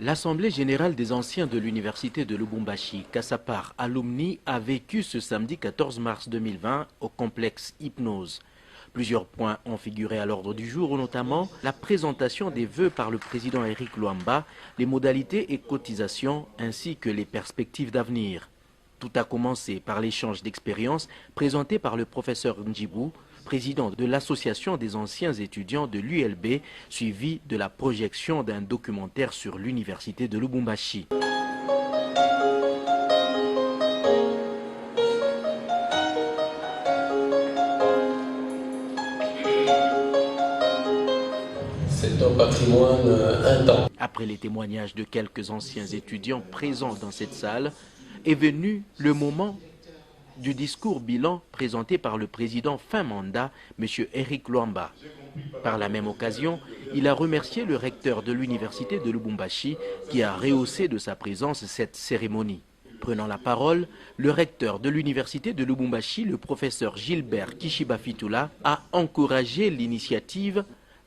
L'Assemblée générale des anciens de l'Université de Lubumbashi, Cassapar Alumni, a vécu ce samedi 14 mars 2020 au complexe Hypnose. Plusieurs points ont figuré à l'ordre du jour, notamment la présentation des vœux par le président Eric Luamba, les modalités et cotisations ainsi que les perspectives d'avenir. Tout a commencé par l'échange d'expériences présenté par le professeur Njibou, président de l'association des anciens étudiants de l'ULB, suivi de la projection d'un documentaire sur l'université de Lubumbashi. C'est un patrimoine intense. Après les témoignages de quelques anciens étudiants présents dans cette salle, est venu le moment du discours bilan présenté par le président fin mandat, M. Eric Luamba. Par la même occasion, il a remercié le recteur de l'université de Lubumbashi qui a rehaussé de sa présence cette cérémonie. Prenant la parole, le recteur de l'université de Lubumbashi, le professeur Gilbert Kishibafitula, a encouragé l'initiative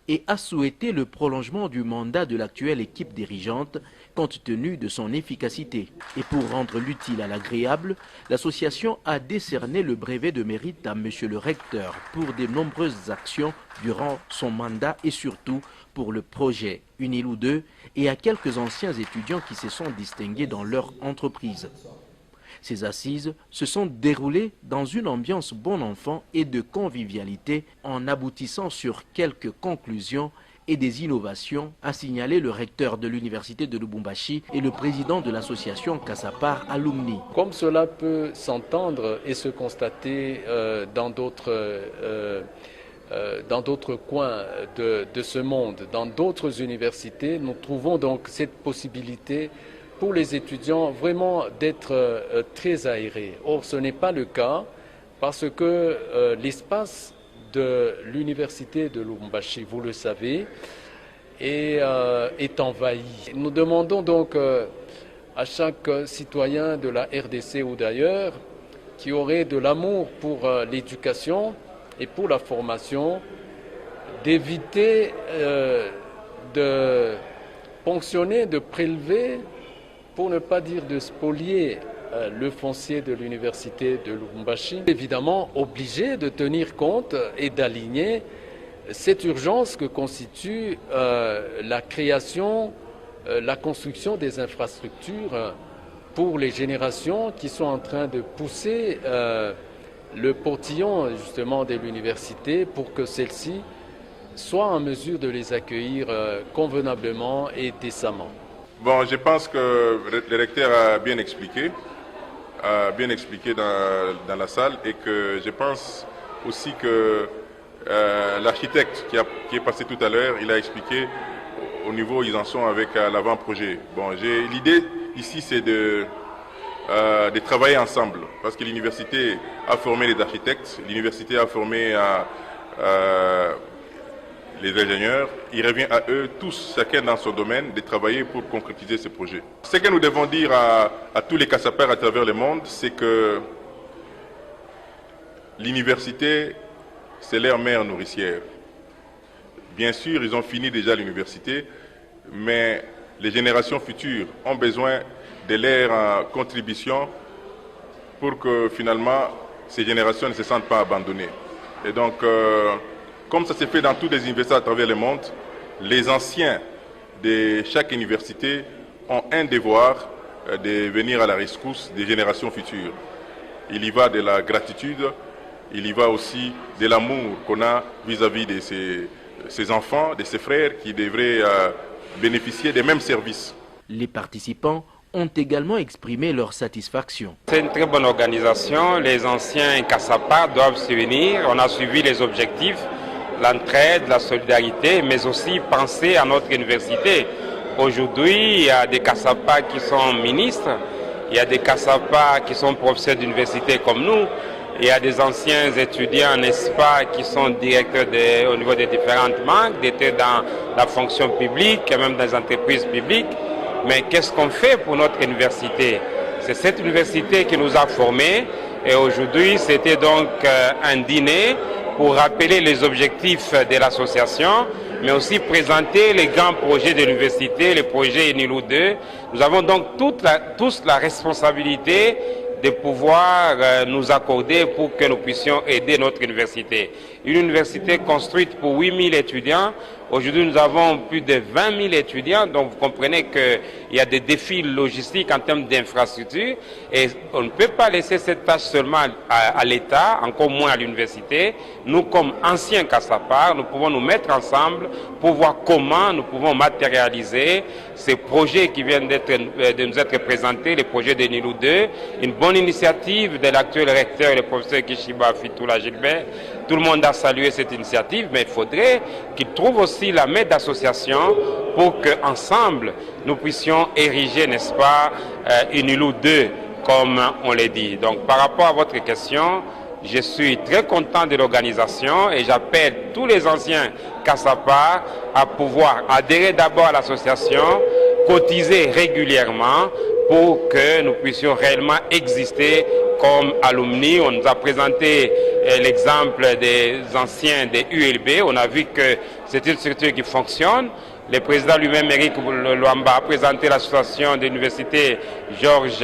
et a souhaité le prolongement du mandat de l'actuelle équipe dirigeante compte tenu de son efficacité. Et pour rendre l'utile à l'agréable, l'association a décerné le brevet de mérite à M. le recteur pour de nombreuses actions durant son mandat et surtout pour le projet Unilou 2 et à quelques anciens étudiants qui se sont distingués dans leur entreprise. Ces assises se sont déroulées dans une ambiance bon enfant et de convivialité en aboutissant sur quelques conclusions et des innovations, a signalé le recteur de l'université de Lubumbashi et le président de l'association Cassapar Alumni. Comme cela peut s'entendre et se constater dans d'autres coins de ce monde, dans d'autres universités, nous trouvons donc cette possibilité pour les étudiants vraiment d'être très aérés. Or, ce n'est pas le cas parce que l'espace de l'université de Lubumbashi, vous le savez, est envahi. Nous demandons donc à chaque citoyen de la RDC ou d'ailleurs qui aurait de l'amour pour l'éducation et pour la formation d'éviter de ponctionner, de prélever, pour ne pas dire de spolier le foncier de l'université de Lubumbashi. Évidemment, obligé de tenir compte et d'aligner cette urgence que constitue la création, la construction des infrastructures pour les générations qui sont en train de pousser le portillon justement de l'université pour que celle-ci soit en mesure de les accueillir convenablement et décemment. Bon, je pense que le recteur a bien expliqué dans la salle et que je pense aussi que l'architecte qui est passé tout à l'heure, il a expliqué au niveau où ils en sont avec l'avant-projet. Bon, l'idée ici c'est de travailler ensemble parce que l'université a formé les architectes, l'université a formé les ingénieurs, il revient à eux tous, chacun dans son domaine, de travailler pour concrétiser ce projet. Ce que nous devons dire à tous les Cassapars à travers le monde, c'est que l'université, c'est leur mère nourricière. Bien sûr, ils ont fini déjà l'université, mais les générations futures ont besoin de leur contribution pour que finalement ces générations ne se sentent pas abandonnées. Et donc, comme ça s'est fait dans toutes les universités à travers le monde, les anciens de chaque université ont un devoir de venir à la rescousse des générations futures. Il y va de la gratitude, il y va aussi de l'amour qu'on a vis-à-vis de ses enfants, de ses frères qui devraient bénéficier des mêmes services. Les participants ont également exprimé leur satisfaction. C'est une très bonne organisation, les anciens Cassapars doivent se unir, on a suivi les objectifs, l'entraide, la solidarité, mais aussi penser à notre université. Aujourd'hui, il y a des Cassapars qui sont ministres, il y a des Cassapars qui sont professeurs d'université comme nous, il y a des anciens étudiants, n'est-ce pas, qui sont directeurs au niveau des différentes banques, d'étaient dans la fonction publique, même dans les entreprises publiques. Mais qu'est-ce qu'on fait pour notre université? C'est cette université qui nous a formés et aujourd'hui, c'était donc un dîner pour rappeler les objectifs de l'association, mais aussi présenter les grands projets de l'université, les projets NILU 2. Nous avons donc tous la responsabilité de pouvoir nous accorder pour que nous puissions aider notre université. Une université construite pour 8000 étudiants. Aujourd'hui, nous avons plus de 20 000 étudiants, donc vous comprenez qu'il y a des défis logistiques en termes d'infrastructures et on ne peut pas laisser cette tâche seulement à l'État, encore moins à l'université. Nous, comme anciens CASAPAR, nous pouvons nous mettre ensemble pour voir comment nous pouvons matérialiser ces projets qui viennent de nous être présentés, les projets de NILU 2, une bonne initiative de l'actuel recteur, le professeur Kishiba Fitoula Gilbert. Tout le monde a salué cette initiative, mais il faudrait qu'il trouve aussi la main d'association pour qu'ensemble, nous puissions ériger, n'est-ce pas, une NILU 2, comme on l'a dit. Donc, par rapport à votre question, je suis très content de l'organisation et j'appelle tous les anciens CASAPAR à pouvoir adhérer d'abord à l'association, cotiser régulièrement pour que nous puissions réellement exister comme alumni. On nous a présenté l'exemple des anciens des ULB. On a vu que c'est une structure qui fonctionne. Le président lui-même, Eric Luamba, a présenté l'association de l'université George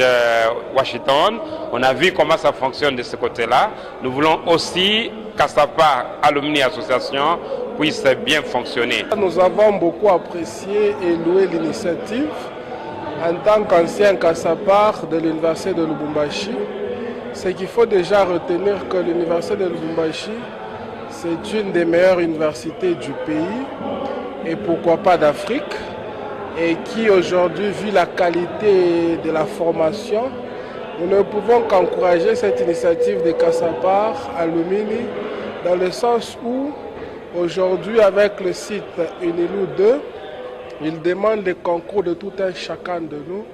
Washington. On a vu comment ça fonctionne de ce côté-là. Nous voulons aussi CASAPAR Alumni Association puisse bien fonctionner. Nous avons beaucoup apprécié et loué l'initiative. En tant qu'ancien CASAPAR de l'université de Lubumbashi, c'est qu'il faut déjà retenir que l'université de Lubumbashi, c'est une des meilleures universités du pays et pourquoi pas d'Afrique, et qui aujourd'hui, vu la qualité de la formation, nous ne pouvons qu'encourager cette initiative de CASAPAR Alumni dans le sens où aujourd'hui, avec le site NILU 2, il demande le concours de tout un chacun de nous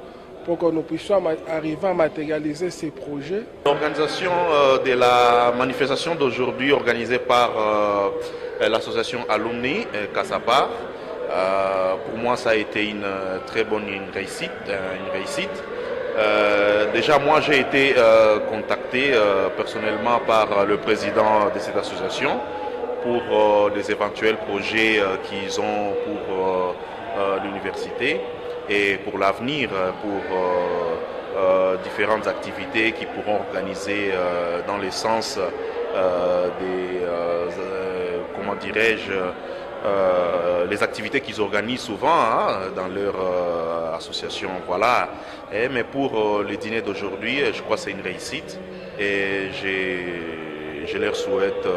pour que nous puissions arriver à matérialiser ces projets. L'organisation de la manifestation d'aujourd'hui organisée par l'association Alumni CASAPAR, pour moi ça a été une très bonne réussite. Déjà moi j'ai été contacté personnellement par le président de cette association pour des éventuels projets qu'ils ont pour l'université et pour l'avenir, pour différentes activités qu'ils pourront organiser dans le sens comment dirais-je, les activités qu'ils organisent souvent dans leur association. Voilà. Mais pour le dîner d'aujourd'hui, je crois que c'est une réussite et je leur souhaite